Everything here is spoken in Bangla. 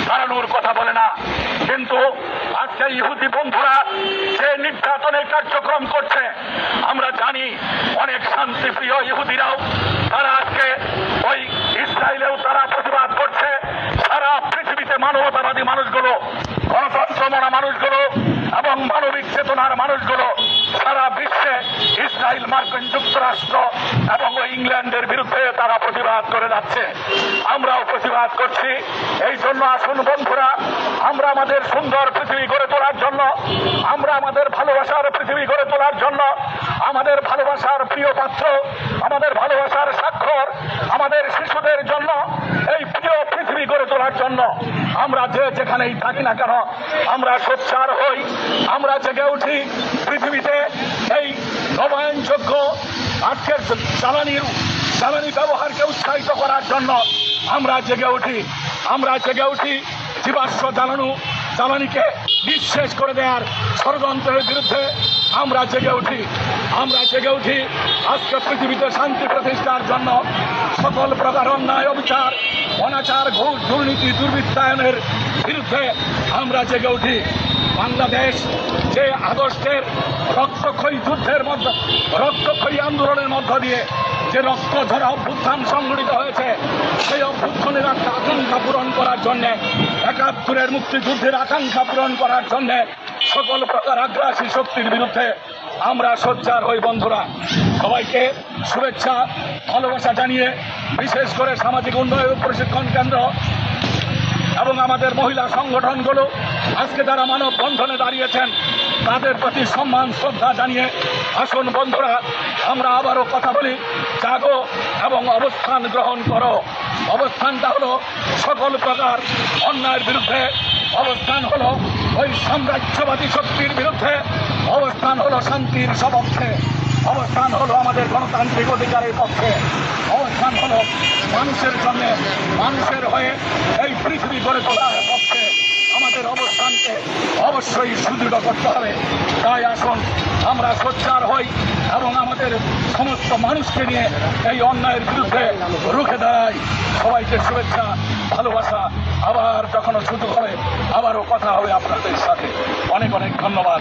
দাঁড়ানোর কথা বলে না। কিন্তু আজকে ইহুদি বন্ধুরা যে নির্যাতনের কার্যক্রম করছে, আমরা জানি অনেক শান্তিপ্রিয় ইহুদিরাও তারা আজকে ওই ইসরায়েলেও তারা প্রতিবাদ করছে। সারা পৃথিবীতে মানবতাবাদী মানুষগুলো, গণতন্ত্রমনা মানুষগুলো এবং মানবিক চেতনার মানুষগুলো সারা বিশ্বে ইসরায়েল, মার্কিন যুক্তরাষ্ট্র এবং ইংল্যান্ডের বিরুদ্ধে তারা প্রতিবাদ করে যাচ্ছে। আমরাও প্রতিবাদ করছি। এই জন্য আসুন বন্ধুরা, আমরা আমাদের সুন্দর পৃথিবী গড়ে তোলার জন্য, আমরা আমাদের ভালোবাসার পৃথিবী গড়ে তোলার জন্য, আমাদের ভালোবাসার প্রিয় পাত্র, আমাদের ভালোবাসার স্বাক্ষর, আমাদের শিশুদের জন্য এই প্রিয় পৃথিবী গড়ে তোলার জন্য আমরা যে যেখানেই থাকি না কেন আমরা সোচ্চার হই, আমরা জেগে উঠি। পৃথিবীতে এই নবায়নযোগ্য আজকের জ্বালানি ব্যবহারকে উৎসাহিত করার জন্য আমরা জেগে উঠি। আমরা জেগে উঠি জীবাশ্ম জ্বালানিকে নিঃশেষ করে দেওয়ার ষড়যন্ত্রের বিরুদ্ধে। আমরা জেগে উঠি। আমরা জেগে উঠি আজকে পৃথিবীতে শান্তি প্রতিষ্ঠার জন্য। সকল প্রকার অন্যায়, অবিচার, অনাচার, ঘুষ, দুর্নীতি, দুর্বৃত্তায়নের বিরুদ্ধে আমরা জেগে উঠি। বাংলাদেশ যে আগস্টের রক্তক্ষয়ী আন্দোলনের মধ্য দিয়ে যে রক্ত ঝরা অভ্যুত্থান সংঘটিত হয়েছে, সেই অভ্যুত্থানের একটা আকাঙ্ক্ষা পূরণ করার জন্যে, ৭১-এর মুক্তিযুদ্ধের আকাঙ্ক্ষা পূরণ করার জন্যে সকল প্রকার আগ্রাসী শক্তির বিরুদ্ধে আমরা সোচ্চার হই। বন্ধুরা, সবাইকে শুভেচ্ছা ভালোবাসা জানিয়ে, বিশেষ করে সামাজিক উন্নয়ন প্রশিক্ষণ কেন্দ্র এবং আমাদের মহিলা সংগঠনগুলো আজকে যারা মানববন্ধনে দাঁড়িয়েছেন তাদের প্রতি সম্মান শ্রদ্ধা জানিয়ে আসুন বন্ধুরা, আমরা আবারও কথা বলি, জাগো এবং অবস্থান গ্রহণ করো। অবস্থানটা হলো সকল প্রকার অন্যায়ের বিরুদ্ধে, অবস্থান হলো ওই সাম্রাজ্যবাদী শক্তির বিরুদ্ধে, অবস্থান হলো শান্তির সপক্ষে, অবস্থান হলো আমাদের গণতান্ত্রিক অধিকারের পক্ষে, অবস্থান হলো মানুষের জন্য, মানুষের হয়ে এই পৃথিবী গড়ে তোলার পক্ষে। আমাদের অবস্থানকে অবশ্যই সুদৃঢ় করতে হবে। তাই আসুন আমরা সোচ্চার হই এবং আমাদের সমস্ত মানুষকে নিয়ে এই অন্যায়ের বিরুদ্ধে রুখে দাঁড়াই। সবাইকে শুভেচ্ছা ভালোবাসা। আবার যখন সুযোগ হবে আবারও কথা হবে আপনাদের সাথে। অনেক অনেক ধন্যবাদ।